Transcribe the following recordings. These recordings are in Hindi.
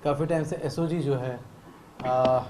काफ़ी टाइम से एसओजी जो है आ,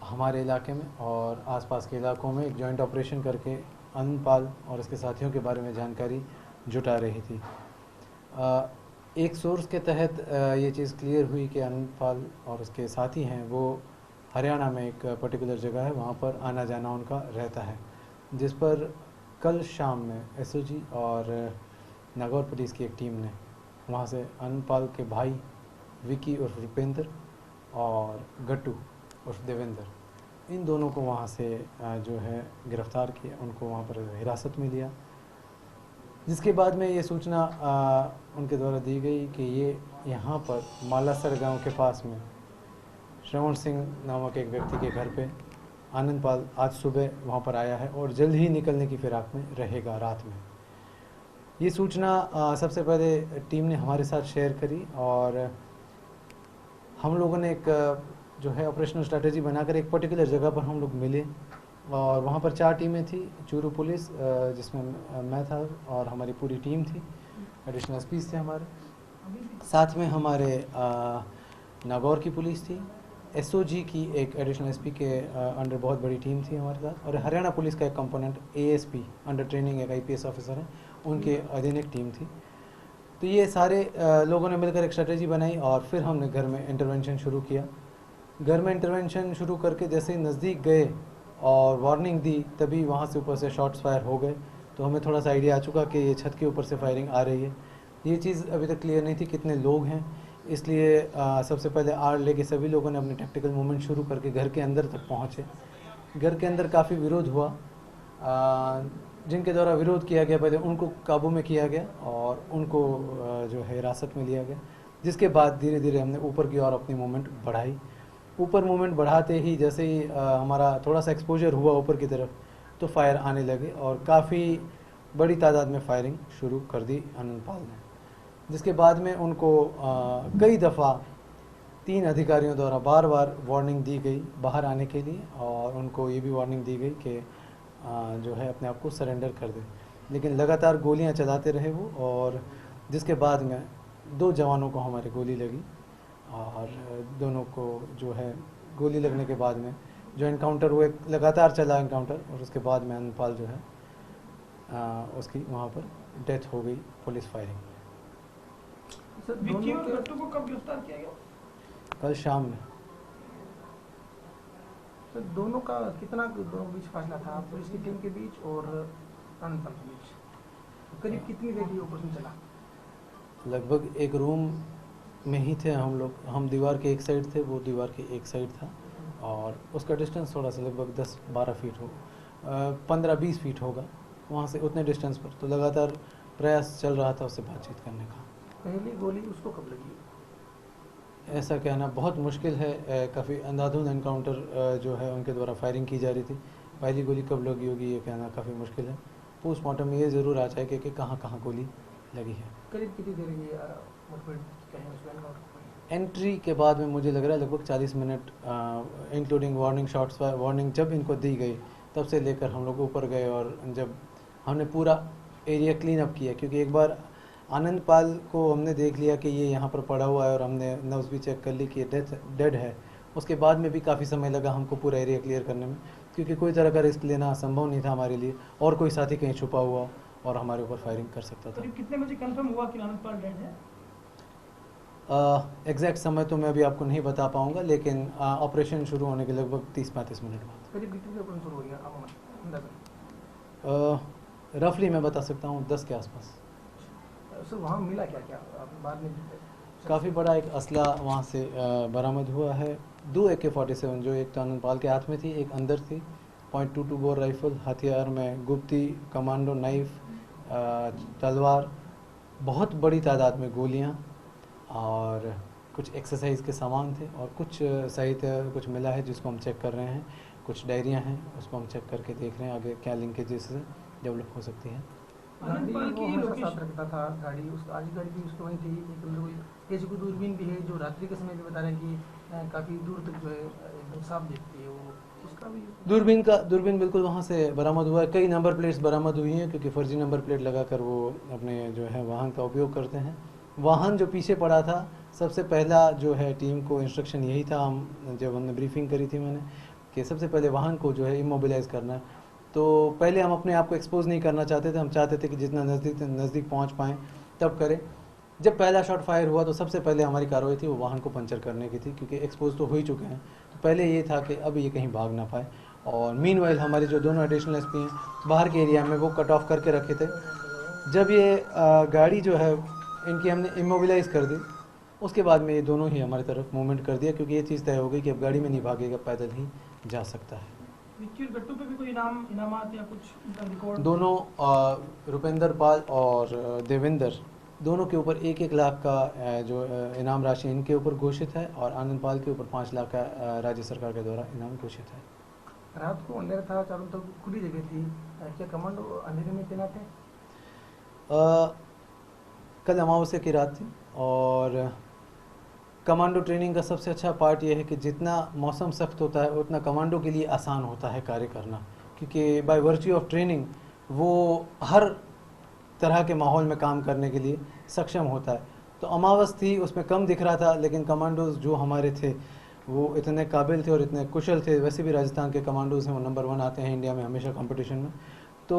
हमारे इलाके में और आसपास के इलाकों में एक जॉइंट ऑपरेशन करके अनपाल और उसके साथियों के बारे में जानकारी जुटा रही थी। एक सोर्स के तहत ये चीज़ क्लियर हुई कि अनपाल और उसके साथी हैं वो हरियाणा में एक पर्टिकुलर जगह है, वहाँ पर आना जाना उनका रहता है, जिस पर कल शाम में एसओजी और नागौर पुलिस की एक टीम ने वहाँ से अनपाल के भाई विकी उर्फ रुपेंद्र और गट्टू उर्फ देवेंद्र, इन दोनों को वहाँ से जो है गिरफ़्तार किया, उनको वहाँ पर हिरासत में लिया। जिसके बाद में ये सूचना उनके द्वारा दी गई कि ये यहाँ पर मालासर गांव के पास में श्रवण सिंह नामक एक व्यक्ति के घर पे आनंदपाल आज सुबह वहाँ पर आया है और जल्द ही निकलने की फिराक में रहेगा रात में। ये सूचना सबसे पहले टीम ने हमारे साथ शेयर करी और हम लोगों ने एक जो है ऑपरेशनल स्ट्रैटेजी बनाकर एक पर्टिकुलर जगह पर हम लोग मिले और वहाँ पर 4 टीमें थी। चूरू पुलिस जिसमें मैं था और हमारी पूरी टीम थी, एडिशनल एसपीज थे हमारे, साथ में हमारे नागौर की पुलिस थी, एसओजी की एक एडिशनल एसपी के अंडर बहुत बड़ी टीम थी हमारे साथ, और हरियाणा पुलिस का एक कंपोनेंट एएसपी अंडर ट्रेनिंग एक आईपीएस ऑफिसर है, उनके अधीन एक टीम थी। तो ये सारे लोगों ने मिलकर एक स्ट्रेटेजी बनाई और फिर हमने घर में इंटरवेंशन शुरू किया। घर में इंटरवेंशन शुरू करके जैसे ही नज़दीक गए और वार्निंग दी, तभी वहाँ से ऊपर से शॉट्स फायर हो गए। तो हमें थोड़ा सा आइडिया आ चुका कि ये छत के ऊपर से फायरिंग आ रही है। ये चीज़ अभी तक क्लियर नहीं थी कितने लोग हैं, इसलिए सबसे पहले आड़ लेके सभी लोगों ने अपने टैक्टिकल मूवमेंट शुरू करके घर के अंदर तक पहुँचे। घर के अंदर काफ़ी विरोध हुआ, जिनके द्वारा विरोध किया गया पहले उनको काबू में किया गया और उनको जो है हिरासत में लिया गया। जिसके बाद धीरे धीरे हमने ऊपर की ओर अपनी मूवमेंट बढ़ाई। ऊपर मूवमेंट बढ़ाते ही जैसे ही हमारा थोड़ा सा एक्सपोजर हुआ ऊपर की तरफ, तो फायर आने लगे और काफ़ी बड़ी तादाद में फायरिंग शुरू कर दी आनंदपाल ने। जिसके बाद में उनको कई दफ़ा 3 अधिकारियों द्वारा बार बार वार्निंग दी गई बाहर आने के लिए, और उनको ये भी वार्निंग दी गई कि जो है अपने आप को सरेंडर कर दे, लेकिन लगातार गोलियां चलाते रहे वो। और जिसके बाद में 2 जवानों को हमारे गोली लगी और दोनों को जो है गोली लगने के बाद में जो इनकाउंटर हुए, लगातार चला इनकाउंटर, और उसके बाद में अनपाल जो है उसकी वहाँ पर डेथ हो गई पुलिस फायरिंग में। विक्की और गट्टू को कब गिरफ्तार किया गया? कल शाम में। सर दोनों का कितना दोनों के बीच फासला था, पुलिस की टीम के बीच और अनंतपाल के बीच? करीब कितनी देर ये ऑपरेशन चला? लगभग एक रूम में ही थे हम लोग, हम दीवार के एक साइड थे, वो दीवार के एक साइड था, और उसका डिस्टेंस थोड़ा सा लगभग 10-12 फीट होगा, 15-20 फीट होगा वहाँ से, उतने डिस्टेंस पर। तो लगातार प्रयास चल रहा था उससे बातचीत करने का। पहली गोली उसको कब लगी? ऐसा कहना बहुत मुश्किल है, काफ़ी अंधाधुंध एनकाउंटर जो है उनके द्वारा फायरिंग की जा रही थी। पहली गोली कब लगी होगी ये कहना काफ़ी मुश्किल है। पोस्टमार्टम में ये ज़रूर आ जाए कि कहाँ कहाँ गोली लगी है। करीब कितनी देर ये एंट्री के बाद में मुझे लग रहा है लगभग 40 minute, including warning shots. Warning जब इनको दी गई तब से लेकर हम लोग ऊपर गए, और जब हमने पूरा एरिया क्लीन अप किया, क्योंकि एक बार आनंदपाल को हमने देख लिया कि ये यहाँ पर पड़ा हुआ है और हमने नब्ज़ भी चेक कर ली कि डेड है, उसके बाद में भी काफ़ी समय लगा हमको पूरा एरिया क्लियर करने में, क्योंकि कोई तरह का रिस्क लेना संभव नहीं था हमारे लिए, और कोई साथी कहीं छुपा हुआ और हमारे ऊपर फायरिंग कर सकता था। कितने बजे कंफर्म हुआ कि आनंदपाल डेड है? एग्जैक्ट समय तो मैं अभी आपको नहीं बता पाऊंगा, लेकिन ऑपरेशन शुरू होने के लगभग 30-35 मिनट बाद। करीब कितने ऑपरेशन शुरू हो गया रफली मैं बता सकता हूँ 10 के आसपास। सर वहाँ मिला क्या क्या बाद में? काफ़ी बड़ा एक असला वहाँ से बरामद हुआ है, 2 AK-47 जो एक तो आनंदपाल के हाथ में थी, एक अंदर थी, .22 बोर राइफल, हथियार में गुप्ती, कमांडो नाइफ, तलवार, बहुत बड़ी तादाद में गोलियाँ, और कुछ एक्सरसाइज के सामान थे, और कुछ साहित्य कुछ मिला है जिसको हम चेक कर रहे हैं, कुछ डायरियाँ हैं उसको हम चेक करके देख रहे हैं आगे क्या लिंकेजेस से डेवलप हो सकती है। आनंदपाल की लोकेशन रखता था गाड़ी, उसका आज गाड़ी भी उसको वहीं थी। एक कोई दूरबीन भी है जो रात्रि के समय भी बता रहे हैं कि काफ़ी दूर तक जो है एकदम साफ देखती है, वो उसका भी दूरबीन बिल्कुल वहाँ से बरामद हुआ है। कई नंबर प्लेट्स बरामद हुई हैं, क्योंकि फर्जी नंबर प्लेट लगाकर वो अपने जो है वाहन का उपयोग करते हैं। वाहन जो पीछे पड़ा था सबसे पहला जो है टीम को इंस्ट्रक्शन यही था, हम जब हमने ब्रीफिंग करी थी मैंने, कि सबसे पहले वाहन को जो है इमोबिलाइज़ करना है। तो पहले हम अपने आप को एक्सपोज नहीं करना चाहते थे, हम चाहते थे कि जितना नज़दीक पहुंच पाएँ तब करें। जब पहला शॉट फायर हुआ तो सबसे पहले हमारी कार्रवाई थी वो वाहन को पंचर करने की थी, क्योंकि एक्सपोज तो हो ही चुके हैं। तो पहले ये था कि अब ये कहीं भाग ना पाए। और मीनवाइल हमारे जो दोनों एडिशनल एसपी हैं बाहर के एरिया में वो कट ऑफ करके रखे थे। जब ये गाड़ी जो है इनकी हमने इमोबिलाइज़ कर दी, उसके बाद में ये दोनों ही हमारी तरफ मूवमेंट कर दिया, क्योंकि ये चीज़ तय हो गई कि अब गाड़ी में नहीं भागेगा, पैदल ही जा सकता है। गट्टू पे भी कोई इनामात या कुछ रिकॉर्ड? दोनों रुपेंद्र पाल और देवेंद्र, दोनों के ऊपर 1-1 लाख का जो इनाम राशि इनके ऊपर घोषित है, और आनंद पाल के ऊपर 5 लाख का राज्य सरकार के द्वारा इनाम घोषित है। रात को अंधेरा था, चारों तरफ खुली जगह थी, क्या कमांडो अंधेरे में तैनात है? कल अमावस्या की रात थी, और कमांडो ट्रेनिंग का सबसे अच्छा पार्ट ये है कि जितना मौसम सख्त होता है उतना कमांडो के लिए आसान होता है कार्य करना, क्योंकि बाय वर्च्यू ऑफ ट्रेनिंग वो हर तरह के माहौल में काम करने के लिए सक्षम होता है। तो अमावस थी, उसमें कम दिख रहा था, लेकिन कमांडोज जो हमारे थे वो इतने काबिल थे और इतने कुशल थे। वैसे भी राजस्थान के कमांडोज हैं वो नंबर 1 आते हैं इंडिया में हमेशा कंपटीशन में। तो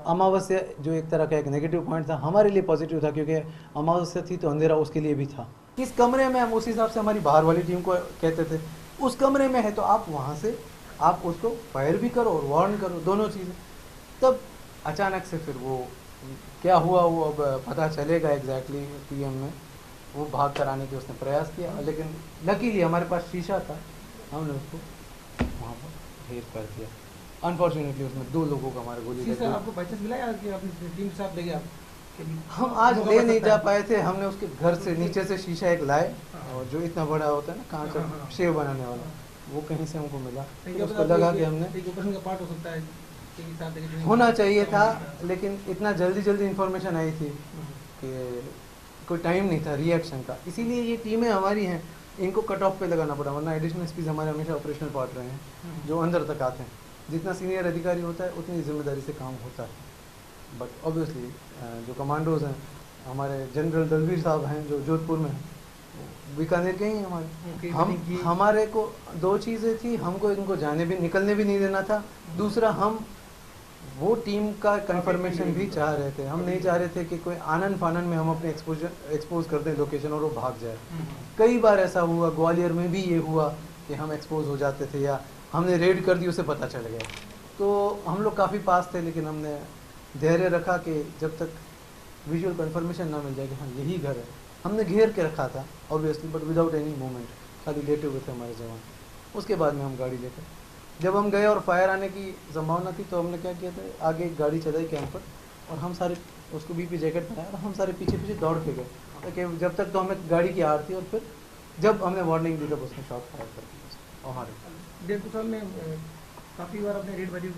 अमावस्या जो एक तरह का एक नेगेटिव पॉइंट था, हमारे लिए पॉजिटिव था, क्योंकि अमावस्या थी तो अंधेरा उसके लिए भी था। इस कमरे में हम उस हिसाब से हमारी बाहर वाली टीम को कहते थे, उस कमरे में है तो आप वहाँ से आप उसको फायर भी करो और वार्न करो, दोनों चीज़ें। तब अचानक से फिर वो क्या हुआ वो अब पता चलेगा एग्जैक्टली। पीएम में वो भाग कर आने की उसने प्रयास किया, लेकिन लकीली हमारे पास शीशा था, हमने उसको वहाँ पर ढेर कर दिया। अनफॉर्चुनेटली उसमें 2 लोगों को हमारे गोली लगी। आपको बाइचांस मिला या कि अपनी टीम के साथ ले गए आप? हम आज ले नहीं जा पाए थे, हमने उसके घर से नीचे से शीशा एक लाए, और जो इतना बड़ा होता है ना कांच का शेव बनाने वाला, वो कहीं से हमको मिला। तो उसको लगा कि हमने ऑपरेशन का पार्ट हो सकता है होना चाहिए था, लेकिन इतना जल्दी इंफॉर्मेशन आई थी कि कोई टाइम नहीं था रिएक्शन का। इसीलिए ये टीमें हमारी हैं, इनको कट ऑफ पे लगाना पड़ा, वरना एडिशनल एसपीज हमारे हमेशा ऑपरेशनल पार्ट रहे हैं जो अंदर तक आते हैं। जितना सीनियर अधिकारी होता है उतनी जिम्मेदारी से काम होता है। बट ऑब्वियसली जो कमांडोज हैं हमारे, जनरल दलवीर साहब हैं जो जोधपुर में हैं, बीकानेर के ही हमारे, हमारे को 2 चीज़ें थी, हमको इनको जाने भी निकलने भी नहीं देना था। दूसरा, हम वो टीम का कंफर्मेशन भी चाह रहे थे। हम नहीं चाह रहे थे कि कोई आनन फानन में हम अपने एक्सपोज कर दें लोकेशन और वो भाग जाए। कई बार ऐसा हुआ, ग्वालियर में भी ये हुआ कि हम एक्सपोज हो जाते थे या हमने रेड कर दी, उसे पता चल गया। तो हम लोग काफ़ी पास थे, लेकिन हमने धैर्य रखा कि जब तक विजुअल कंफर्मेशन ना मिल जाए कि हाँ यही घर है। हमने घेर के रखा था obviously, but without any movement, खाली लेटे हुए थे हमारे जवान। उसके बाद में हम गाड़ी लेकर जब हम गए और फायर आने की संभावना थी, तो हमने क्या किया था, आगे एक गाड़ी चलाई कैंप पर, और हम सारे उसको बीपी जैकेट पहनाया और हम सारे पीछे पीछे दौड़ के गए, ताकि जब तक तो हमें गाड़ी की आड़ थी, और फिर जब हमने वार्निंग दी तब उसने शॉट फायर कर दिया। हमारे 1.5 साल में काफ़ी बार अपने रेड बाजी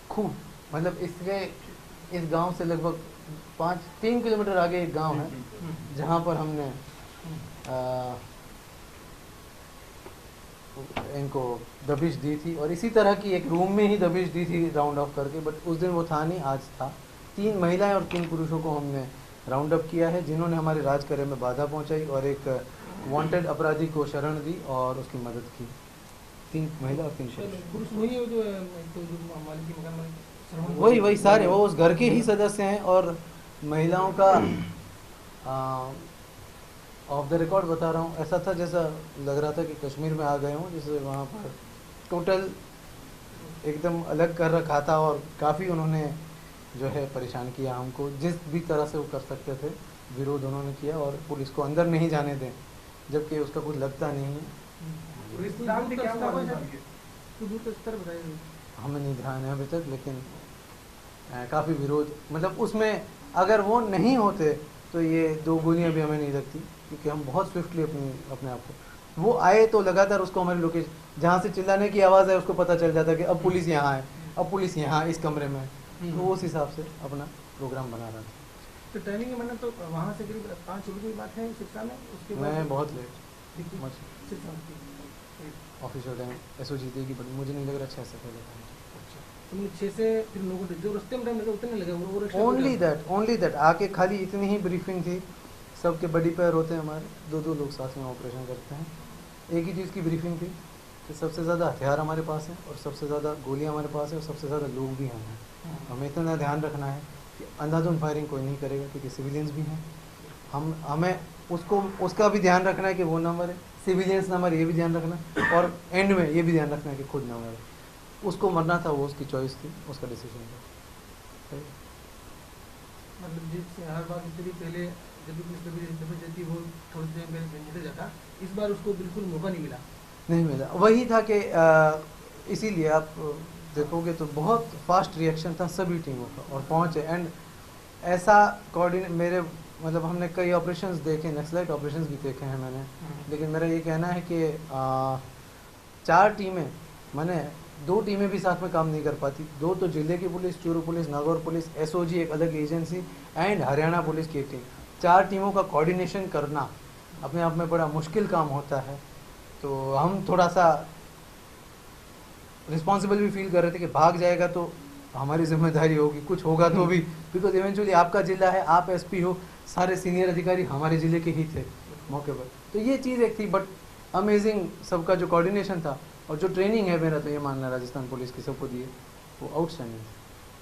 खूब, मतलब इस गांव से लगभग 3 किलोमीटर आगे एक गांव है जहां पर हमने इनको दबिश दी थी, और इसी तरह की एक रूम में ही दबिश दी थी राउंड ऑफ करके। बट उस दिन वो था नहीं, आज था। 3 महिलाएं और 3 पुरुषों को हमने राउंड अप किया है, जिन्होंने हमारे राज कार्य में बाधा पहुंचाई और एक वांटेड अपराधी को शरण दी और उसकी मदद की। 3 महिला और 3 पुरुष। वही सारे वो उस घर के ही सदस्य हैं। और महिलाओं का ऑफ द रिकॉर्ड बता रहा हूँ, ऐसा था जैसा लग रहा था कि कश्मीर में आ गए हों, जैसे वहाँ पर टोटल एकदम अलग कर रखा था, और काफ़ी उन्होंने जो है परेशान किया हमको। जिस भी तरह से वो कर सकते थे विरोध उन्होंने किया, और पुलिस को अंदर नहीं जाने दें, जबकि उसका कुछ लगता नहीं है। हमें नहीं ध्यान है अभी तक, लेकिन काफ़ी विरोध, मतलब उसमें अगर वो नहीं होते तो ये 2 गोलियां भी हमें नहीं लगती, क्योंकि हम बहुत स्विफ्टली अपने आप को, वो आए तो लगातार उसको हमारी लोकेशन जहाँ से चिल्लाने की आवाज़ है उसको पता चल जाता है कि अब पुलिस यहाँ है, अब पुलिस यहाँ इस कमरे में है। तो उस हिसाब से अपना प्रोग्राम बना रहा था। तो टाइमिंग मैंने तो वहाँ से करीब 5 बजे की बात है शिक्षा में, उसके बाद मैं बहुत लेट ऑफिशियल टाइम SOG देगी, बट मुझे नहीं लग रहा 6 से पहले था। तो 6 से फिर लोगों को जो रास्ते में टाइम लगा उतने लगा वो। ओनली दैट आके खाली इतनी ही ब्रीफिंग थी, सबके बड़ी पैर होते हैं हमारे, दो दो लोग साथ में ऑपरेशन करते हैं। एक ही चीज़ की ब्रीफिंग थी कि सबसे ज़्यादा हथियार हमारे पास हैं और सबसे ज़्यादा गोलियां हमारे पास है और सबसे ज़्यादा लोग भी हम हैं। हमें इतना ध्यान रखना है कि अंधाधुंध फायरिंग कोई नहीं करेगा, क्योंकि सिविलियंस भी हैं। हमें उसका भी ध्यान रखना है कि वो ना मरे, सिविलियंस ना मरे, ये भी ध्यान रखना, और एंड में ये भी ध्यान रखना है कि खुद ना मरे। उसको मरना था, वो उसकी चॉइस थी, उसका डिसीजन था। मतलब जिससे हर बार जितनी पहले जब भी पुलिस दबी जाती वो थोड़ी देर पहले निकल जाता, इस बार उसको बिल्कुल मौका नहीं मिला। वही था कि इसीलिए आप देखोगे तो बहुत फास्ट रिएक्शन था सभी टीमों का और पहुँचे। एंड ऐसा कोऑर्डिनेट मेरे मतलब हमने कई ऑपरेशंस देखे, नक्सलाइट ऑपरेशंस भी देखे हैं मैंने, लेकिन मेरा ये कहना है कि 4 टीमें, मैंने 2 टीमें भी साथ में काम नहीं कर पाती। 2 तो जिले की police, Churu police, Nagaur police, SOG एक अलग एजेंसी, एंड हरियाणा पुलिस की टीम, 4 टीमों का कोऑर्डिनेशन करना अपने आप में बड़ा मुश्किल काम होता है। तो हम थोड़ा सा रिस्पॉन्सिबल भी फील कर रहे थे कि भाग जाएगा तो हमारी जिम्मेदारी होगी, कुछ होगा तो भी, बिकॉज इवेंचुअली आपका जिला है, आप एसपी हो, सारे सीनियर अधिकारी हमारे ज़िले के ही थे मौके पर। तो ये चीज़ एक थी, बट अमेजिंग सबका जो कोऑर्डिनेशन था और जो ट्रेनिंग है, मेरा तो ये मानना है राजस्थान पुलिस की सबको दी है, वो आउटस्टैंडिंग।